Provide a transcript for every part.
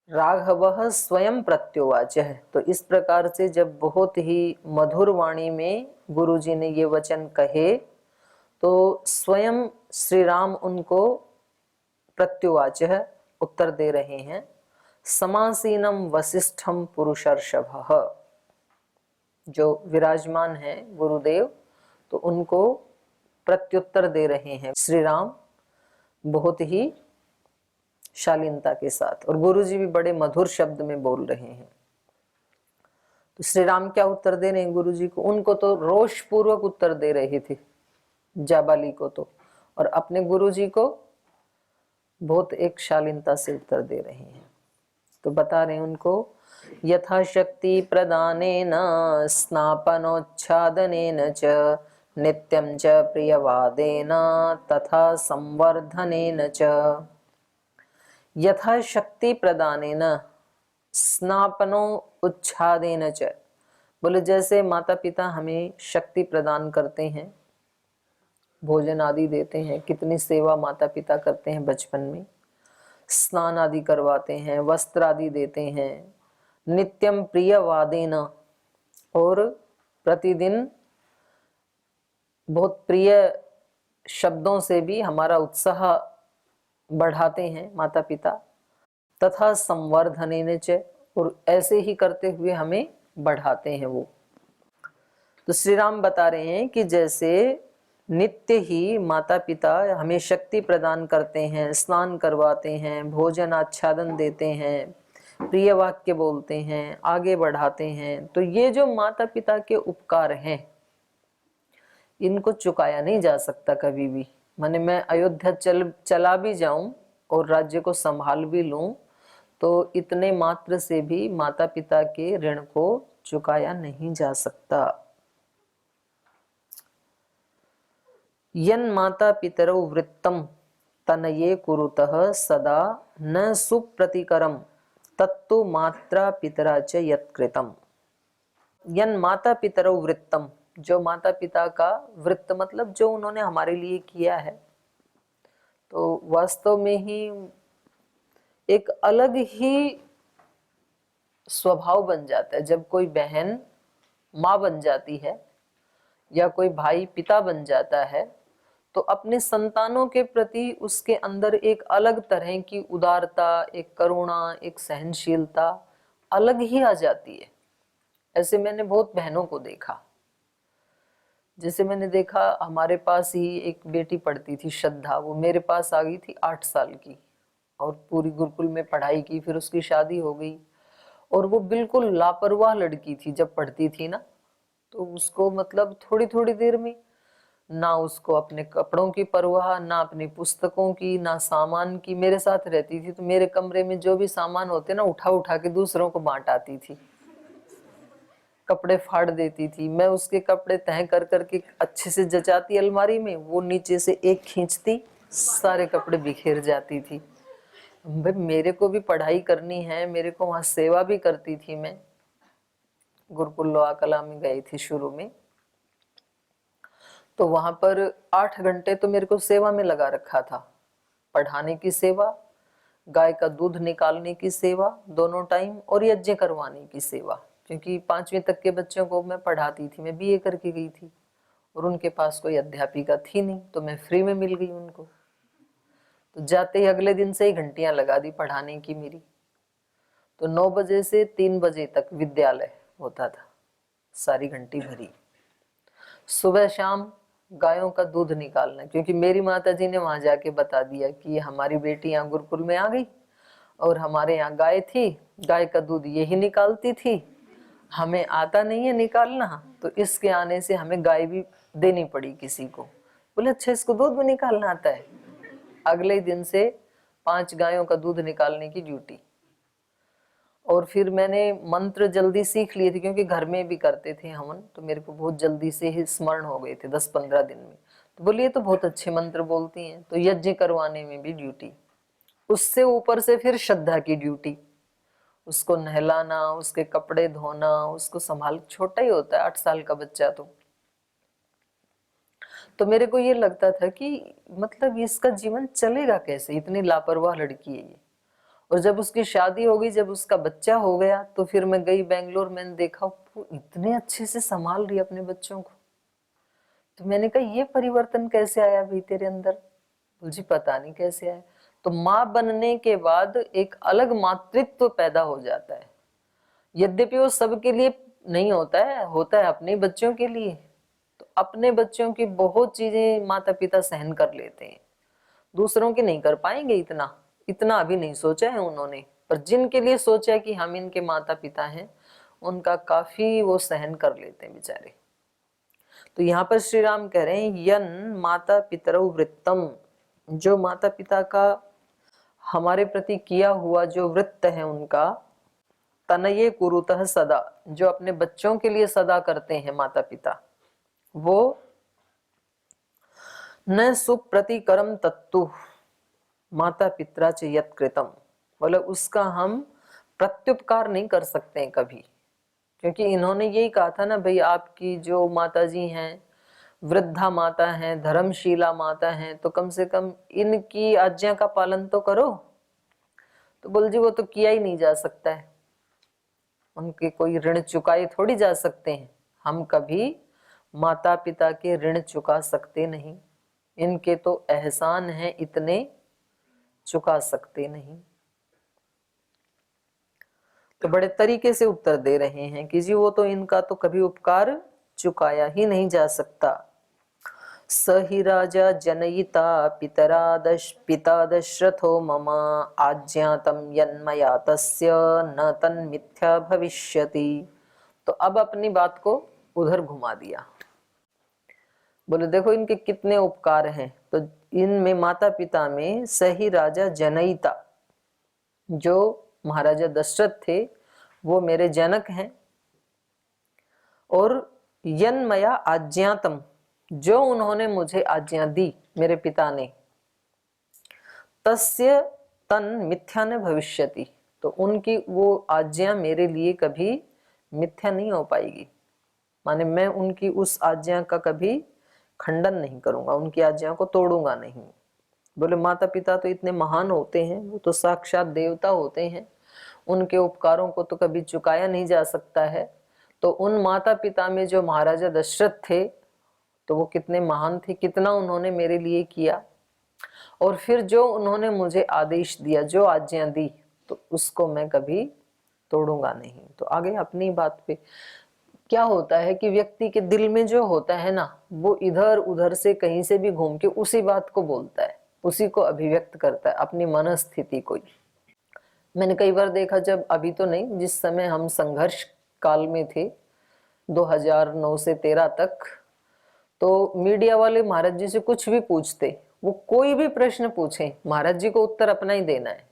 राघवः स्वयं प्रत्युवाच है। तो इस प्रकार से जब बहुत ही मधुर वाणी में गुरुजी ने ये वचन कहे तो स्वयं श्री राम उनको प्रत्युवाच है, उत्तर दे रहे हैं। समासीनम वसिष्ठम पुरुषर्षभः, जो विराजमान है गुरुदेव, तो उनको प्रत्युत्तर दे रहे हैं श्री राम बहुत ही शालीनता के साथ, और गुरुजी भी बड़े मधुर शब्द में बोल रहे हैं। तो श्री राम क्या उत्तर दे रहे हैं गुरुजी को? उनको तो रोष पूर्वक उत्तर दे रहे थे जाबाली को तो, और अपने गुरुजी को बहुत एक शालीनता से उत्तर दे रहे हैं। तो बता रहे हैं उनको, यथाशक्ति प्रदानेन स्नापनोच्छादनेन च नित्यं च प्रियवादेन तथा संवर्धनेन च। यथाशक्ति प्रदानेन स्नापनो उच्छादेन च, बोले जैसे माता पिता हमें शक्ति प्रदान करते हैं, भोजन आदि देते हैं, कितनी सेवा माता पिता करते हैं बचपन में, स्नान आदि करवाते हैं, वस्त्र आदि देते हैं, नित्यम प्रिय वादेन, और प्रतिदिन बहुत प्रिय शब्दों से भी हमारा उत्साह बढ़ाते हैं माता पिता, तथा संवर्धनेन च, और ऐसे ही करते हुए हमें बढ़ाते हैं वो। तो श्री राम बता रहे हैं कि जैसे नित्य ही माता पिता हमें शक्ति प्रदान करते हैं, स्नान करवाते हैं, भोजन आच्छादन देते हैं, प्रिय वाक्य बोलते हैं, आगे बढ़ाते हैं, तो ये जो माता पिता के उपकार हैं इनको चुकाया नहीं जा सकता कभी भी। माने मैं अयोध्या चला भी जाऊं और राज्य को संभाल भी लूं तो इतने मात्र से भी माता पिता के ऋण को चुकाया नहीं जा सकता। यन माता पितरौ वृत्तम तनये कुरुतः सदा न सुप्रतिकरम तत्तु मात्रा पितरा च यत्कृतम। यन माता पितरौ वृत्तम, जो माता पिता का वृत्त मतलब जो उन्होंने हमारे लिए किया है, तो वास्तव में ही एक अलग ही स्वभाव बन जाता है जब कोई बहन माँ बन जाती है या कोई भाई पिता बन जाता है, तो अपने संतानों के प्रति उसके अंदर एक अलग तरह की उदारता, एक करुणा, एक सहनशीलता अलग ही आ जाती है। ऐसे मैंने बहुत बहनों को देखा। जैसे मैंने देखा हमारे पास ही एक बेटी पढ़ती थी श्रद्धा, वो मेरे पास आ गई थी 8 साल की और पूरी गुरुकुल में पढ़ाई की, फिर उसकी शादी हो गई और वो बिल्कुल लापरवाह लड़की थी। जब पढ़ती थी ना तो उसको मतलब थोड़ी थोड़ी देर में ना उसको अपने कपड़ों की परवाह, ना अपनी पुस्तकों की, ना सामान की। मेरे साथ रहती थी तो मेरे कमरे में जो भी सामान होते ना उठा उठा के दूसरों को बांट आती थी, कपड़े फाड़ देती थी। मैं उसके कपड़े तह कर करके अच्छे से जचाती अलमारी में, वो नीचे से एक खींचती, सारे कपड़े बिखेर जाती थी। भाई मेरे को भी पढ़ाई करनी है, मेरे को वहां सेवा भी करती थी। मैं गुरुकुल लोहा कला में गई थी शुरू में, तो वहां पर 8 घंटे तो मेरे को सेवा में लगा रखा था। पढ़ाने की सेवा, गाय का दूध निकालने की सेवा दोनों टाइम, और यज्ञ करवाने की सेवा, क्योंकि 5वीं तक के बच्चों को मैं पढ़ाती थी। मैं बीए करके गई थी और उनके पास कोई अध्यापिका थी नहीं, तो मैं फ्री में मिल गई उनको। तो जाते ही अगले दिन से ही घंटियां लगा दी पढ़ाने की मेरी। तो 9 बजे से 3 बजे तक विद्यालय होता था, सारी घंटी भरी। सुबह शाम गायों का दूध निकालना, क्योंकि मेरी माता जी ने वहां जाके बता दिया कि हमारी बेटी यहाँ गुरुकुल में आ गई और हमारे यहाँ गाय थी, गाय का दूध यही निकालती थी, हमें आता नहीं है निकालना, तो इसके आने से हमें गाय भी देनी पड़ी किसी को। बोले अच्छा इसको दूध भी निकालना आता है। अगले दिन से 5 गायों का दूध निकालने की ड्यूटी। और फिर मैंने मंत्र जल्दी सीख लिए थे क्योंकि घर में भी करते थे हवन, तो मेरे को बहुत जल्दी से ही स्मरण हो गए थे 10-15 दिन में। तो बोलिए तो बहुत अच्छे मंत्र बोलती हैं। तो यज्ञ करवाने में भी ड्यूटी, उससे ऊपर से फिर श्रद्धा की ड्यूटी, उसको नहलाना, उसके कपड़े धोना, उसको संभाल। छोटा ही होता है 8 साल का बच्चा। तो मेरे को ये लगता था कि मतलब इसका जीवन चलेगा कैसे, इतनी लापरवाह लड़की है ये। और जब उसकी शादी हो गई, जब उसका बच्चा हो गया, तो फिर मैं गई बेंगलोर, मैंने देखा वो इतने अच्छे से संभाल रही है अपने बच्चों को। तो मैंने कहा ये परिवर्तन कैसे आया भाई तेरे अंदर? बोल जी पता नहीं कैसे आया। तो माँ बनने के बाद एक अलग मातृत्व पैदा हो जाता है। यद्यपि वो सबके लिए नहीं होता है, होता है अपने बच्चों के लिए। तो अपने बच्चों की बहुत चीजें माता पिता सहन कर लेते हैं, दूसरों के नहीं कर पाएंगे। इतना इतना अभी नहीं सोचा है उन्होंने, पर जिनके लिए सोचा है कि हम इनके माता पिता हैं, उनका काफी वो सहन कर लेते हैं बेचारे। तो यहाँ पर श्री राम कह रहे हैं यन माता पितरौ वृत्तम, जो माता पिता का हमारे प्रति किया हुआ जो वृत्त है उनका, तनये कुरुतः सदा, जो अपने बच्चों के लिए सदा करते हैं माता पिता, वो न सुप्रतिकरम तत्तु माता पित्रा च यत् कृतम, बोले उसका हम प्रत्युपकार नहीं कर सकते हैं कभी। क्योंकि इन्होंने यही कहा था ना भाई, आपकी जो माता जी हैं, वृद्धा माता हैं, धर्मशीला माता हैं, तो कम से कम इनकी आज्ञा का पालन तो करो। तो बोल जी वो तो किया ही नहीं जा सकता है, उनके कोई ऋण चुकाए थोड़ी जा सकते हैं। हम कभी माता पिता के ऋण चुका सकते नहीं, इनके तो एहसान हैं इतने, चुका सकते नहीं। तो बड़े तरीके से उत्तर दे रहे हैं कि जी वो तो इनका तो कभी उपकार चुकाया ही नहीं जा सकता। स हि राजा जनयिता पिता दशरथो मम आज्ञातं यन्मया तस्य न तन्मिथ्या भविष्यति। तो अब अपनी बात को उधर घुमा दिया, बोले देखो इनके कितने उपकार हैं। तो इनमें माता पिता में सही राजा जनयिता, जो महाराजा दशरथ थे वो मेरे जनक हैं। और यन्मया आज्ञातम, जो उन्होंने मुझे आज्ञा दी मेरे पिता ने, तस्य तन मिथ्या न भविष्यति, तो उनकी वो आज्ञा मेरे लिए कभी मिथ्या नहीं हो पाएगी। माने मैं उनकी उस आज्ञा का कभी खंडन नहीं करूंगा, उनकी आज्ञा को तोड़ूंगा नहीं। बोले माता पिता तो इतने महान होते हैं, वो तो साक्षात देवता होते हैं, उनके उपकारों को तो कभी चुकाया नहीं जा सकता है। तो उन माता पिता में जो महाराजा दशरथ थे, तो वो कितने महान थे, कितना उन्होंने मेरे लिए किया। और फिर जो उन्होंने मुझे आदेश दिया, जो आज्ञा दी, तो उसको मैं कभी तोड़ूंगा नहीं। तो आगे अपनी बात पे क्या होता है कि व्यक्ति के दिल में जो होता है ना, वो इधर उधर से कहीं से भी घूम के उसी बात को बोलता है, उसी को अभिव्यक्त करता है, अपनी मनस्थिति को। मैंने कई बार देखा, जब अभी तो नहीं, जिस समय हम संघर्ष काल में थे 2009 से 13 तक, तो मीडिया वाले महाराज जी से कुछ भी पूछते, वो कोई भी प्रश्न पूछे महाराज जी को उत्तर अपना ही देना है।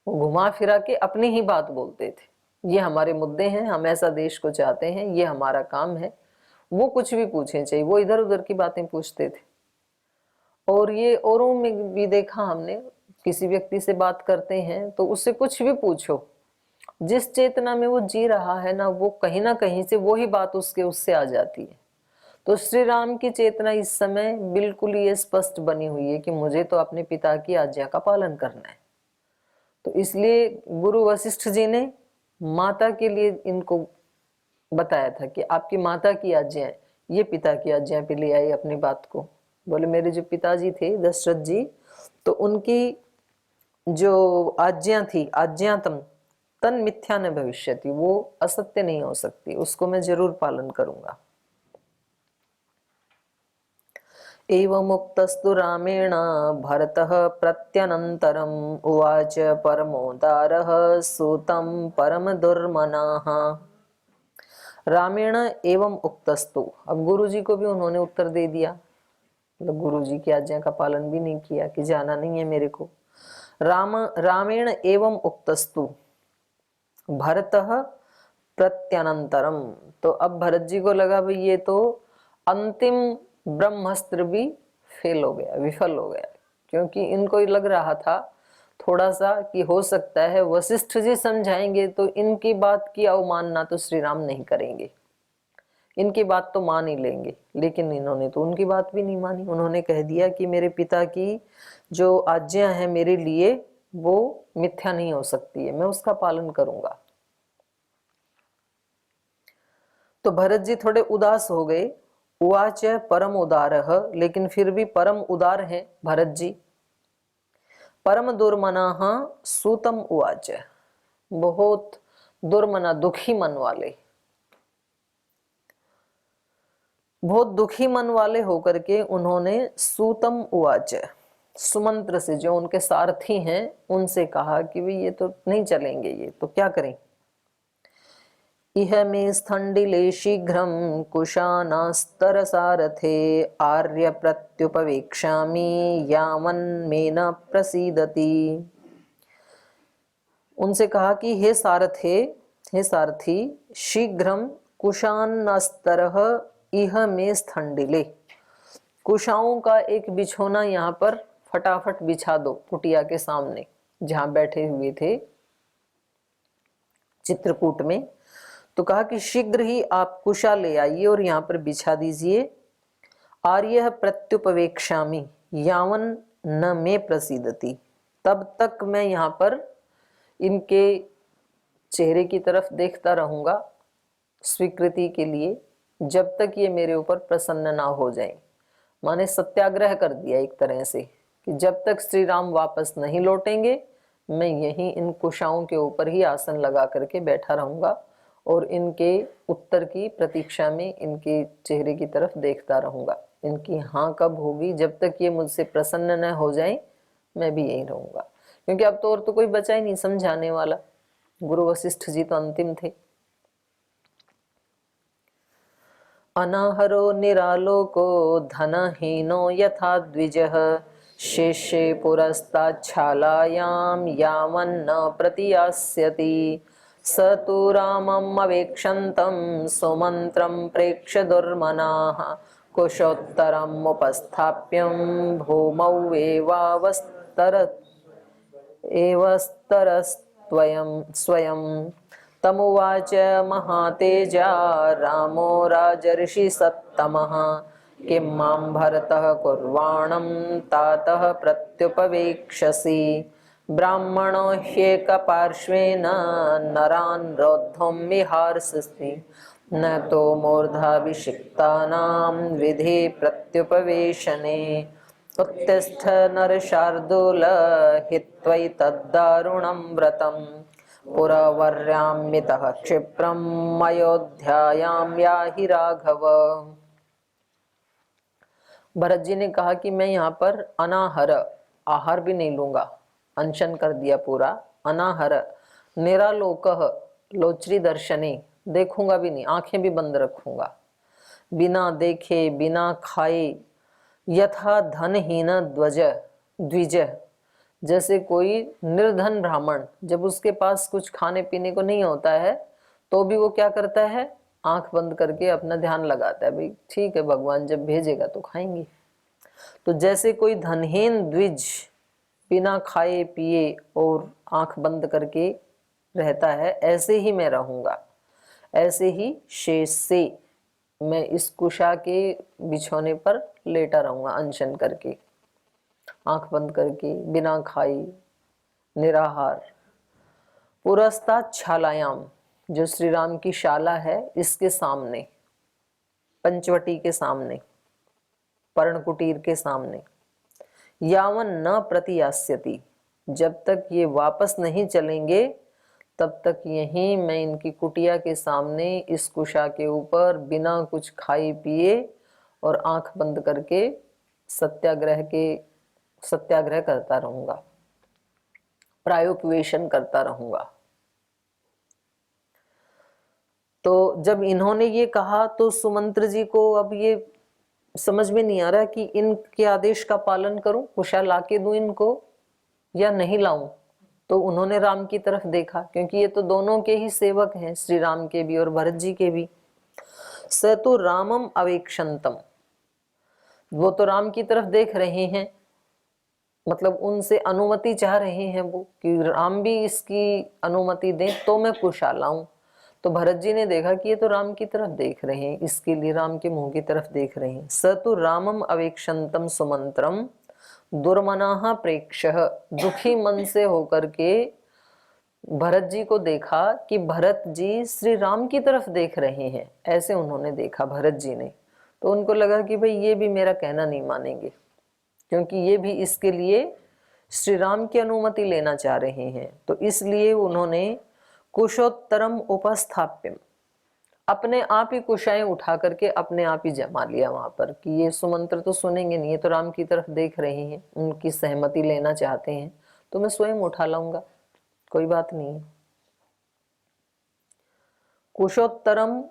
वो घुमा फिरा के अपनी ही बात बोलते थे, ये हमारे मुद्दे हैं, हम ऐसा देश को चाहते हैं, ये हमारा काम है। वो कुछ भी पूछे चाहिए, वो इधर उधर की बातें पूछते थे। और ये औरों में भी देखा हमने, किसी व्यक्ति से बात करते हैं तो उससे कुछ भी पूछो, जिस चेतना में वो जी रहा है ना कहीं से वो ही बात उससे आ जाती है। तो श्री राम की चेतना इस समय बिल्कुल ये स्पष्ट बनी हुई है कि मुझे तो अपने पिता की आज्ञा का पालन करना है। तो इसलिए गुरु वशिष्ठ जी ने माता के लिए इनको बताया था कि आपकी माता की आज्ञा है, ये पिता की आज्ञा पे ले आई अपनी बात को। बोले मेरे जो पिताजी थे दशरथ जी, तो उनकी जो आज्ञा थी, आज्ञातम तन मिथ्या न भविष्यति, वो असत्य नहीं हो सकती, उसको मैं जरूर पालन करूंगा। एवमुक्तस्तु रामेण भरतः प्रत्यनन्तरम् उवाच परमोदारः सूतं परमदुर्मनाः। रामेण एवं उक्तस्तु, अब गुरु जी को भी उन्होंने उत्तर दे दिया, मतलब गुरु जी की आज्ञा का पालन भी नहीं किया कि जाना नहीं है मेरे को। रामेण एवं उक्तस्तु भरतः प्रत्यनंतरम, तो अब भरत जी को लगा भाई ये तो अंतिम ब्रह्मास्त्र भी फेल हो गया, विफल हो गया। क्योंकि इनको लग रहा था थोड़ा सा कि हो सकता है वशिष्ठ जी समझाएंगे तो इनकी बात की अवमानना तो श्री राम नहीं करेंगे, इनकी बात तो मान ही लेंगे। लेकिन इन्होंने तो उनकी बात भी नहीं मानी, उन्होंने कह दिया कि मेरे पिता की जो आज्ञा है मेरे लिए वो मिथ्या नहीं हो सकती है, मैं उसका पालन करूंगा। तो भरत जी थोड़े उदास हो गए। उवाच परम उदारः, लेकिन फिर भी परम उदार हैं भरत जी। परम दुर्मनाः सूतम उवाच, बहुत दुर्मना दुखी मन वाले, बहुत दुखी मन वाले होकर के उन्होंने सूतम उवाच, सुमंत्र से जो उनके सारथी हैं उनसे कहा कि भाई ये तो नहीं चलेंगे, ये तो क्या करें। इह मे स्थंडिले शीघ्रम कुशानास्तर सारथे आर्य प्रत्युपवेक्षामि यावन मे न प्रसीदति। उनसे कहा कि हे सारथे, हे सारथी, शीघ्रम कुशानास्तर इह मे स्थंडिले, कुशाओं का एक बिछोना यहाँ पर फटाफट बिछा दो कुटिया के सामने जहां बैठे हुए थे चित्रकूट में। तो कहा कि शीघ्र ही आप कुशा ले आइए और यहाँ पर बिछा दीजिए। आर्य प्रत्युपवेक्षामि यावन न मे प्रसीदति, तब तक मैं यहाँ पर इनके चेहरे की तरफ देखता रहूंगा स्वीकृति के लिए, जब तक ये मेरे ऊपर प्रसन्न ना हो जाए। माने सत्याग्रह कर दिया एक तरह से कि जब तक श्री राम वापस नहीं लौटेंगे मैं यहीं इन कुशाओं के ऊपर ही आसन लगा करके बैठा रहूंगा और इनके उत्तर की प्रतीक्षा में इनके चेहरे की तरफ देखता रहूंगा। इनकी हाँ कब होगी, जब तक ये मुझसे प्रसन्न न हो जाए मैं भी यहीं रहूंगा, क्योंकि अब तो और तो कोई बचा ही नहीं समझाने वाला। गुरु वशिष्ठ जी तो अंतिम थे। अनाहरो निरालोको धनहीनो यथा द्विजः शेषे पुरस्ताच्छालायां यावन्न प्रतियास्यति स तु रामम् अवेक्षन्तं सुमन्त्रं प्रेक्ष्य दुर्मनाः कुशोत्तरम् उपस्थाप्यं भूमौ एवस्तरस्त्वयं स्वयं। तमुवाच महातेजा रामो राजर्षि सत्तमः किं मां भरतः कुर्वाणं तातः प्रत्युपवेक्षसि ब्राह्मणो ह्येकपार्श्वेन नरान् रोद्धुं विहार्षसि न तो मूर्धाभिषिक्तानां विधि प्रत्युपवेशने उत्तिष्ठ नरशार्दूल हित्वैतद्दारुणं व्रतम् पुरवर्याम्यतः क्षिप्रम् अयोध्यायां याहि राघव। भरत जी ने कहा कि मैं यहाँ पर अनाहर, आहार भी नहीं लूंगा, अनशन कर दिया पूरा। अनाहर निरालोकः लोचरी दर्शने, देखूंगा भी नहीं, आंखें भी बंद रखूंगा, बिना देखे बिना खाए। यथा धनहीन द्विज, जैसे कोई निर्धन ब्राह्मण जब उसके पास कुछ खाने पीने को नहीं होता है तो भी वो क्या करता है, आंख बंद करके अपना ध्यान लगाता है, भाई ठीक है भगवान जब भेजेगा तो खाएंगे। तो जैसे कोई धनहीन द्विज बिना खाए पिए और आंख बंद करके रहता है, ऐसे ही मैं रहूंगा। ऐसे ही शेष से मैं इस कुशा के बिछौने पर लेटा रहूंगा अनशन करके, आंख बंद करके बिना खाई निराहार। पुरस्तात् छालायाम, जो श्री राम की शाला है इसके सामने, पंचवटी के सामने, पर्णकुटीर के सामने। यावन न प्रतियास्यति, जब तक ये वापस नहीं चलेंगे तब तक यहीं मैं इनकी कुटिया के सामने इस कुशा के ऊपर बिना कुछ खाए पिए और आंख बंद करके सत्याग्रह करता रहूंगा, प्रायोपवेशन करता रहूंगा। तो जब इन्होंने ये कहा तो सुमंत्र जी को अब ये समझ में नहीं आ रहा कि इनके आदेश का पालन करूं, कुशा लाके दूं इनको या नहीं लाऊं। तो उन्होंने राम की तरफ देखा, क्योंकि ये तो दोनों के ही सेवक हैं, श्री राम के भी और भरत जी के भी। स तो रामम अवेक्षन्तम, वो तो राम की तरफ देख रहे हैं, मतलब उनसे अनुमति चाह रहे हैं वो कि राम भी इसकी अनुमति दें तो मैं कुशा लाऊं। तो भरत जी ने देखा कि ये तो राम की तरफ देख रहे हैं, इसके लिए राम के मुंह की तरफ देख रहे हैं। स तो रामम अवेक्षन्तम सुमंत्रम दुर्मनाः प्रेक्षः, दुखी मन से होकर के भरत जी को देखा कि भरत जी श्री राम की तरफ देख रहे हैं, ऐसे उन्होंने देखा भरत जी ने। तो उनको लगा कि भाई ये भी मेरा कहना नहीं मानेंगे, क्योंकि ये भी इसके लिए श्री राम की अनुमति लेना चाह रहे हैं। तो इसलिए उन्होंने कुशोत्तरम उपस्थाप्यम, अपने आप ही कुशाएं उठा करके अपने आप ही जमा लिया वहां पर कि ये सुमंत्र तो सुनेंगे नहीं, ये तो राम की तरफ देख रहे हैं, उनकी सहमति लेना चाहते हैं, तो मैं स्वयं उठा लाऊंगा, कोई बात नहीं है। कुशोत्तरम,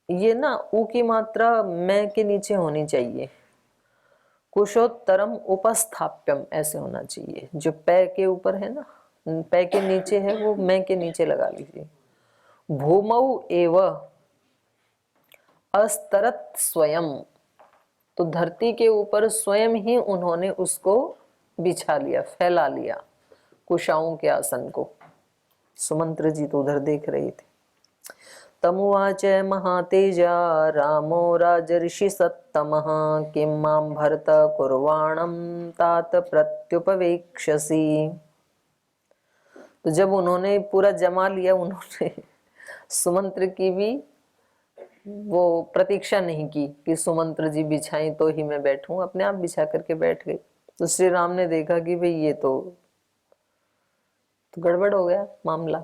ये ना ऊ की मात्रा मैं के नीचे होनी चाहिए, कुशोत्तरम उपस्थाप्यम ऐसे होना चाहिए। जो पै के ऊपर है ना, पै के नीचे है, वो मैं के नीचे लगा लीजिए। भूमौ एव अस्तरत स्वयं, तो धरती के ऊपर स्वयं ही उन्होंने उसको बिछा लिया, फैला लिया कुशाओं के आसन को। सुमंत्र जी तो उधर देख रहे थे। तमुवाच महातेजा रामो राजर्षि सत्तमः किं मां भरत कुर्वाणं तात प्रत्युपवेक्षसि। तो जब उन्होंने पूरा जमा लिया, उन्होंने सुमंत्र की भी वो प्रतीक्षा नहीं की कि सुमंत्र जी बिछाएं तो ही मैं बैठूं, अपने आप बिछा करके बैठ गई। तो श्री राम ने देखा कि भाई ये तो गड़बड़ हो गया मामला,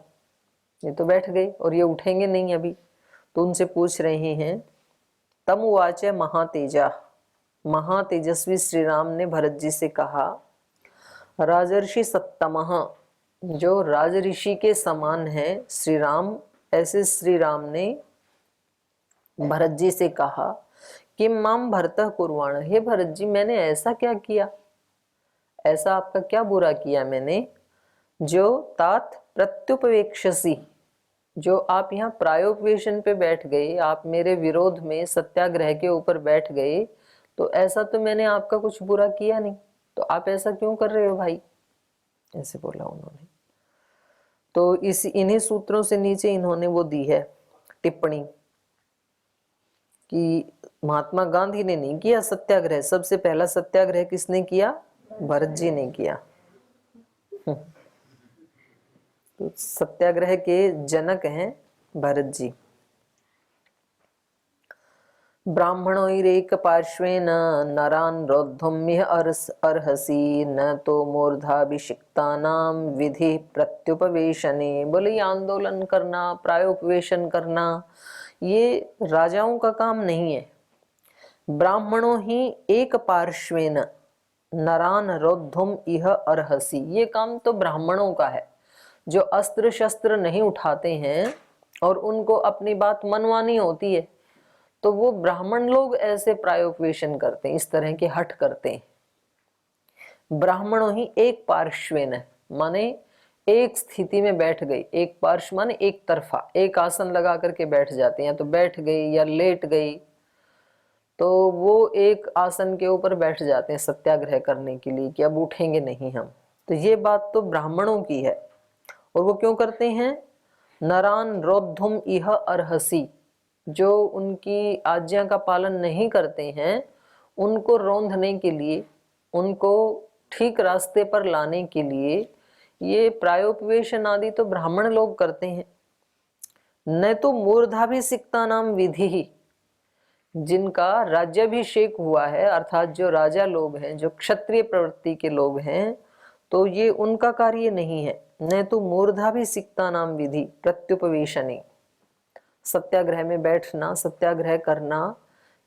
ये तो बैठ गए और ये उठेंगे नहीं अभी। तो उनसे पूछ रहे हैं, तम उवाच महातेजा, महातेजस्वी श्री राम ने भरत जी से कहा, राजर्षि सत्तमः, जो राजऋषि के समान है श्री राम, ऐसे श्री राम ने भरत जी से कहा कि माम भरतः कुर्वाण, हे भरत जी मैंने ऐसा क्या किया, ऐसा आपका क्या बुरा किया मैंने, जो तात प्रत्युपवेक्षसी, जो आप यहाँ प्रायोपवेशन पे बैठ गए, आप मेरे विरोध में सत्याग्रह के ऊपर बैठ गए, तो ऐसा तो मैंने आपका कुछ बुरा किया नहीं, तो आप ऐसा क्यों कर रहे हो भाई, ऐसे बोला उन्होंने। तो इस इन्हीं सूत्रों से नीचे इन्होंने वो दी है टिप्पणी कि महात्मा गांधी ने नहीं किया सत्याग्रह, सबसे पहला सत्याग्रह किसने किया, भरत जी ने किया। तो सत्याग्रह के जनक हैं भरत जी। ब्राह्मणोरेक पार्श्वेन नरान रोद्धुमिह अर्हसि न तो मूर्धाभिषिक्तानां विधि प्रत्युपवेशने। बोले आंदोलन करना, प्रायोपवेशन करना ये राजाओं का काम नहीं है। ब्राह्मणों ही एक पार्श्वेन नरान रोद्धुम इह अर्हसि, ये काम तो ब्राह्मणों का है। जो अस्त्र शस्त्र नहीं उठाते हैं और उनको अपनी बात मनवानी होती है, तो वो ब्राह्मण लोग ऐसे प्रायोपवेशन करते हैं, इस तरह के हठ करते हैं। ब्राह्मणों ही एक पार्श्वेन, माने एक स्थिति में बैठ गई, एक पार्श्व माने एक तरफा, एक आसन लगा करके बैठ जाते हैं, तो बैठ गई या लेट गई, तो वो एक आसन के ऊपर बैठ जाते हैं सत्याग्रह करने के लिए कि अब उठेंगे नहीं हम। तो ये बात तो ब्राह्मणों की है। और वो क्यों करते हैं, नरान रोद्धुम इह अर्हसि, जो उनकी आज्ञा का पालन नहीं करते हैं उनको रौंदने के लिए, उनको ठीक रास्ते पर लाने के लिए ये प्रायोपवेशन आदि तो ब्राह्मण लोग करते हैं। न तो मूर्धाभिषिक्ता नाम विधि ही, जिनका राज्याभिषेक हुआ है, अर्थात जो राजा लोग हैं, जो क्षत्रिय प्रवृत्ति के लोग हैं, तो ये उनका कार्य नहीं है। न तो मूर्धाभिषिक्ता नाम विधि प्रत्युपवेशने, सत्याग्रह में बैठना, सत्याग्रह करना,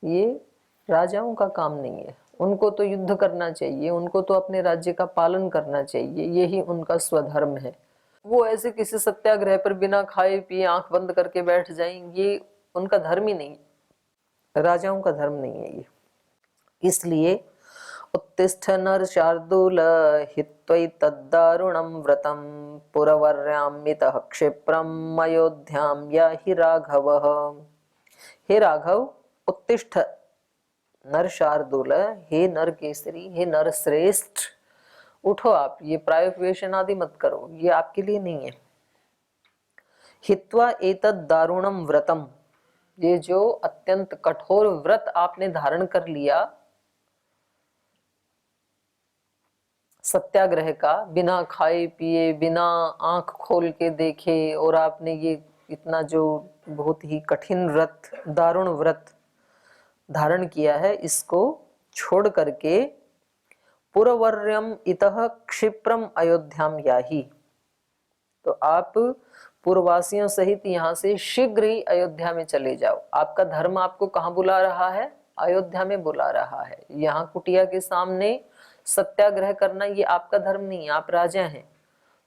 ये राजाओं का काम नहीं है। उनको तो युद्ध करना चाहिए, उनको तो अपने राज्य का पालन करना चाहिए, यही उनका स्वधर्म है। वो ऐसे किसी सत्याग्रह पर बिना खाए पिए आंख बंद करके बैठ जाएंगे, ये उनका धर्म ही नहीं, राजाओं का धर्म नहीं है ये। इसलिए उत्तिष्ठ नर शार्दूल हित्वैतद्दारुणं व्रतं पुरवर्यामितः क्षिप्रम् अयोध्यां याहि राघवः। हे राघव उत्तिष्ठ नर शार्दूल, हे नर केसरी, हे नर श्रेष्ठ, उठो आप, ये प्रायोपवेशन आदि मत करो, ये आपके लिए नहीं है। हित्वा एतद् दारुणम व्रतम, ये जो अत्यंत कठोर व्रत आपने धारण कर लिया, सत्याग्रह का, बिना खाए पिए, बिना आंख खोल के देखे, और आपने ये इतना जो बहुत ही कठिन व्रत, दारुण व्रत धारण किया है, इसको छोड़ करके पुरवर्यम इतः क्षिप्रम अयोध्याम याहि, तो आप पूर्ववासियों सहित यहाँ से शीघ्र ही अयोध्या में चले जाओ। आपका धर्म आपको कहाँ बुला रहा है? अयोध्या में बुला रहा है। यहाँ कुटिया के सामने सत्याग्रह करना ये आपका धर्म नहीं है, आप राजा हैं,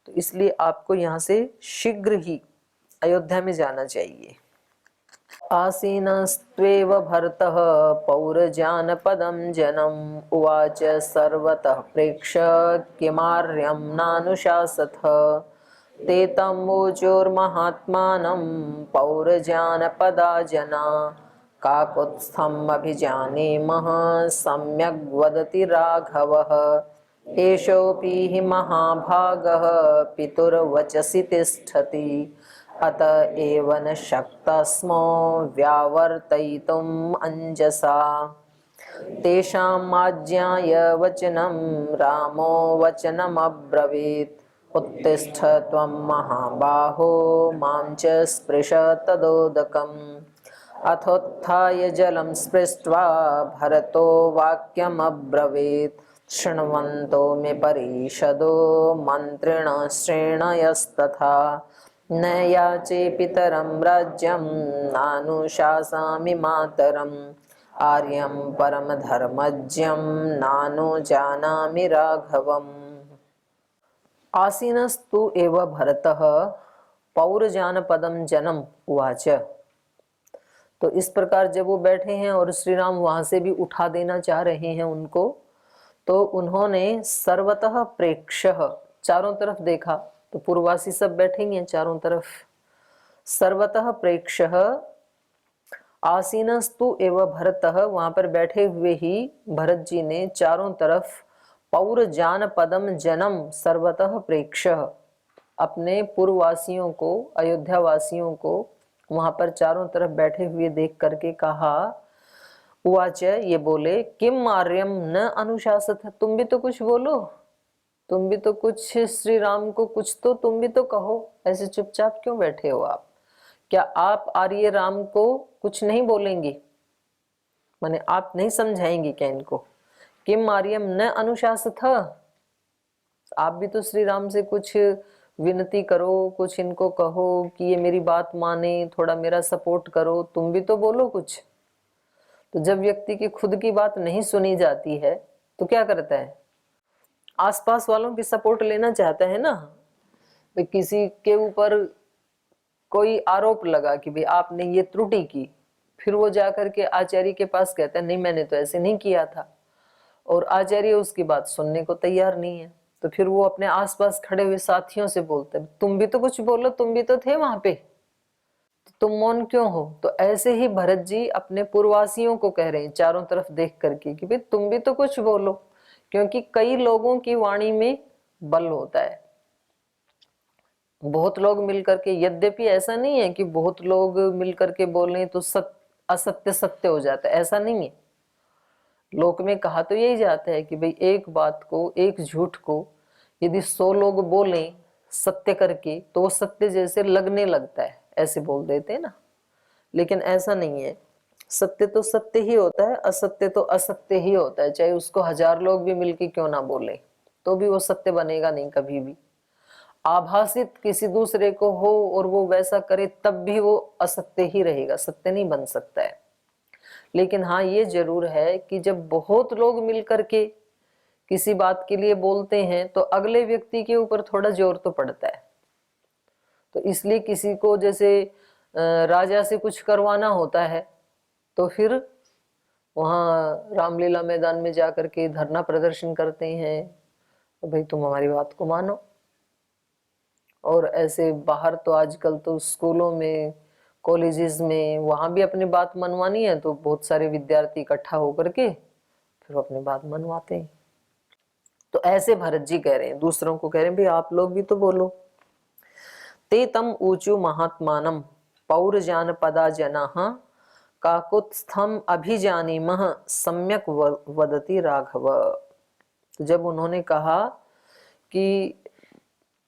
तो इसलिए आपको यहाँ से शीघ्र ही अयोध्या में जाना चाहिए। आसीनस्त्वेव भरतः पौरजानपदं जनम् उवाच सर्वतः प्रेक्ष्य किमार्यं नानुशासथ ते तमोजोर्महात्मानं पौरजानपदा जना काकुत्स्थम् अभिजानेमः सम्यग् वदति राघवः एषोऽपि हि महाभागः पितुर्वचसि तिष्ठति अत एव न शक्तस्मो व्यावर्तयितुम् अंजसा तेषाम् आज्ञाय वचनं रामो वचनमब्रवीत् उत्तिष्ठ त्वं महाबाहो मां च स्पृश तदोदकम् अथोत्थाय जलं स्पृष्ट्वा भरतो वाक्यमब्रवीत् शृण्वन्तो मे परिषदो मन्त्रिण श्रेणयस्तथा न याचे पितरं राज्यं नानुशासामि मातरम् आर्यं परमधर्मज्ञं नानुजानामि राघवम्। आसीनस्तु एव भरतः पौरजानपदं जनम उवाच, तो इस प्रकार जब वो बैठे हैं और श्री राम वहां से भी उठा देना चाह रहे हैं उनको, तो उन्होंने सर्वतः प्रेक्ष्य, चारों तरफ देखा, तो पूर्ववासी सब बैठेंगे चारों तरफ। सर्वतः प्रेक्ष्य आसीनस्तु एव भरतः, वहां पर बैठे हुए ही भरत जी ने चारों तरफ पौरजानपदम जनम सर्वतः प्रेक्ष्य, अपने पूर्ववासियों को, अयोध्या वासियों को वहां पर चारों तरफ बैठे हुए देख करके कहा, उवाच, ये बोले, किम आर्यम न अनुशासत, तुम भी तो कुछ बोलो, तुम भी तो कुछ श्री राम को कुछ तो तुम भी तो कहो, ऐसे चुपचाप क्यों बैठे हो आप? क्या आप आर्य राम को कुछ नहीं बोलेंगे? माने आप नहीं समझाएंगे क्या इनको? किम आर्यम न अनुशासत, आप भी तो श्री राम से कुछ विनती करो, कुछ इनको कहो कि ये मेरी बात माने, थोड़ा मेरा सपोर्ट करो, तुम भी तो बोलो कुछ। तो जब व्यक्ति की खुद की बात नहीं सुनी जाती है तो क्या करता है? आसपास वालों की सपोर्ट लेना चाहता है ना। भाई किसी के ऊपर कोई आरोप लगा कि भाई आपने ये त्रुटि की, फिर वो जाकर के आचार्य के पास कहता है नहीं मैंने तो ऐसे नहीं किया था, और आचार्य उसकी बात सुनने को तैयार नहीं है, तो फिर वो अपने आसपास खड़े हुए साथियों से बोलते हैं तुम भी तो कुछ बोलो, तुम भी तो थे वहां पे, तो तुम मौन क्यों हो? तो ऐसे ही भरत जी अपने पूर्ववासियों को कह रहे हैं चारों तरफ देख करके कि भाई तुम भी तो कुछ बोलो, क्योंकि कई लोगों की वाणी में बल होता है। बहुत लोग मिलकर के, यद्यपि ऐसा नहीं है कि बहुत लोग मिलकर के बोले तो असत्य सत्य हो जाता है, ऐसा नहीं है। लोक में कहा तो यही जाता है कि भाई एक बात को, एक झूठ को यदि 100 लोग बोलें सत्य करके तो वो सत्य जैसे लगने लगता है, ऐसे बोल देते हैं ना। लेकिन ऐसा नहीं है, सत्य तो सत्य ही होता है, असत्य तो असत्य ही होता है। चाहे उसको 1000 लोग भी मिलके क्यों ना बोले तो भी वो सत्य बनेगा नहीं कभी भी। आभासित किसी दूसरे को हो और वो वैसा करे तब भी वो असत्य ही रहेगा, सत्य नहीं बन सकता है। लेकिन हाँ ये जरूर है कि जब बहुत लोग मिलकर के किसी बात के लिए बोलते हैं तो अगले व्यक्ति के ऊपर थोड़ा जोर तो पड़ता है। तो इसलिए किसी को जैसे राजा से कुछ करवाना होता है तो फिर वहां रामलीला मैदान में जाकर के धरना प्रदर्शन करते हैं, तो भाई तुम हमारी बात को मानो। और ऐसे बाहर तो आजकल तो स्कूलों में, कॉलेजेस में, वहां भी अपनी बात मनवानी है तो बहुत सारे विद्यार्थी इकट्ठा होकर के फिर अपनी बात मनवाते हैं। तो ऐसे भरत जी कह रहे हैं, दूसरों को कह रहे हैं भाई आप लोग भी तो बोलो। ते तम ऊचु महात्मानम पौरजानपदा जनाः काकुत्स्थम अभिजानीमः सम्यक वदति राघव। तो जब उन्होंने कहा कि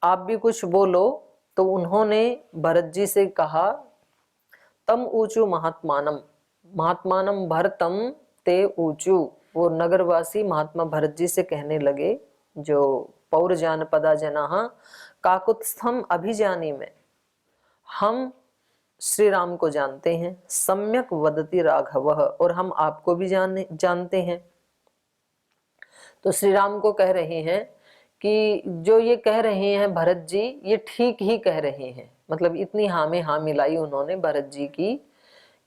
आप भी कुछ बोलो। तो उन्होंने भरत जी से कहा, तम ऊचु महात्मानम, महात्मानम भरतम ते ऊचु। वो नगरवासी महात्मा भरत जी से कहने लगे, जो पौर जानपदा जनाः काकुत्स्थम अभिजानी में, हम श्री राम को जानते हैं, सम्यक वदति राघवः, और हम आपको भी जानते हैं। तो श्री राम को कह रहे हैं कि जो ये कह रहे हैं भरत जी, ये ठीक ही कह रहे हैं। मतलब इतनी हाँ में हाँ मिलाई उन्होंने भरत जी की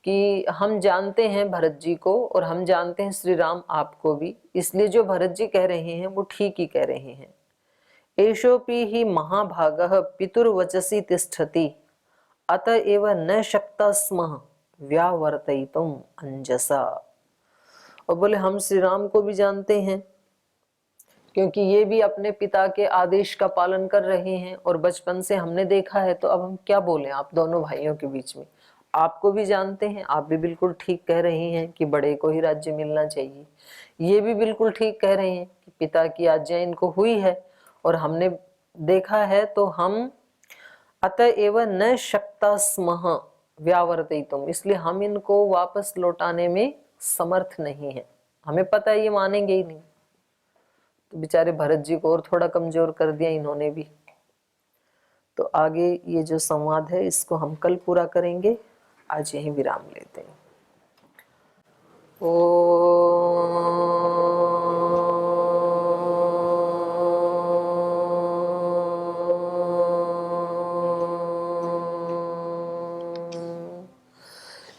कि हम जानते हैं भरत जी को और हम जानते हैं श्री राम आपको भी, इसलिए जो भरत जी कह रहे हैं वो ठीक ही कह रहे हैं। एषोपि ही महाभागः पितुर्वचसि तिष्ठति अतएव न शक्ता स्मः व्यावर्तयितुम अंजसा। और बोले हम श्री राम को भी जानते हैं, क्योंकि ये भी अपने पिता के आदेश का पालन कर रहे हैं और बचपन से हमने देखा है। तो अब हम क्या बोलें आप दोनों भाइयों के बीच में। आपको भी जानते हैं, आप भी बिल्कुल ठीक कह रहे हैं कि बड़े को ही राज्य मिलना चाहिए। ये भी बिल्कुल ठीक कह रहे हैं कि पिता की आज्ञा इनको हुई है और हमने देखा है, तो हम अतएव न शक्ता स्मः व्यावर्तयितुम, इसलिए हम इनको वापस लौटाने में समर्थ नहीं है। हमें पता है ये मानेंगे ही नहीं। तो बेचारे भरत जी को और थोड़ा कमजोर कर दिया इन्होंने भी। तो आगे ये जो संवाद है इसको हम कल पूरा करेंगे। आज यहीं विराम लेते हैं।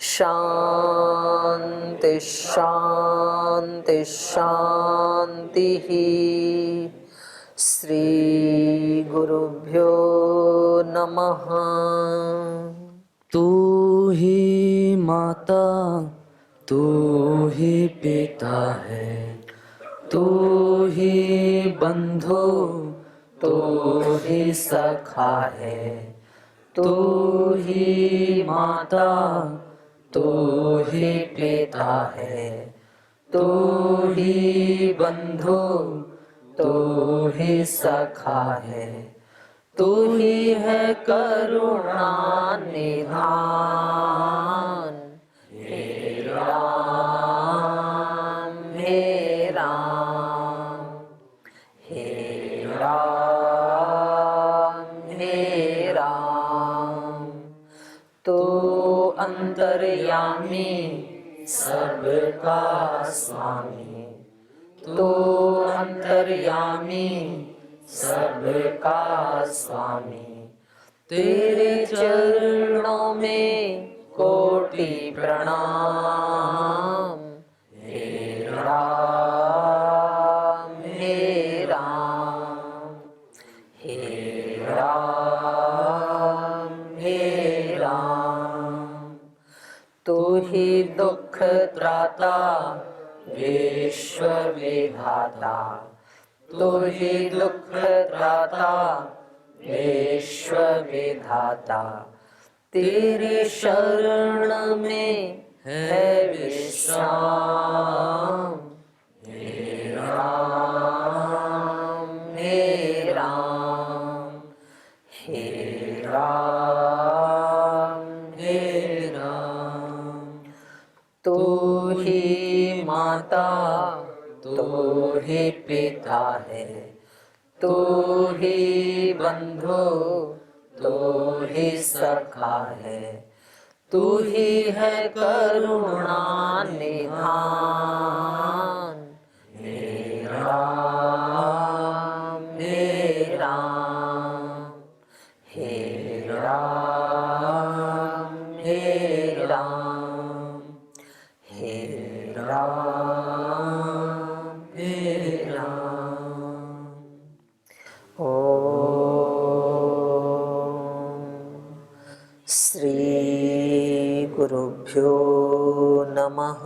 शांति शांति शांति ही। श्री गुरुभ्यो नमः। तू ही माता, तू ही पिता है, तू ही बंधु, तू ही सखा है। तू ही माता, तू ही पिता है, तू ही बंधु, तू ही सखा है। तू ही है करुणा निधान। हे राम हे राम, हे राम हे राम। तू अंतर्यामी सबका स्वामी, तू अंतर्यामी सबका स्वामी। तेरे चरणों में कोटि प्रणाम। हे राम हे राम, हे राम हे राम। तू ही दुख त्राता विश्व विधाता, तू ही दुख त्राता विश्व विधाता। तेरे शरण में है विश्राम। हे राम हे राम, हे राम हे राम। तू ही माता, तू ही पिता है, तू ही बंधु, तू ही सखा है। तू ही है करुणा निधान। हे राम हे राम, हे राम हे राम, हे राम हे राम। ओम श्री गुरुभ्यो नमः।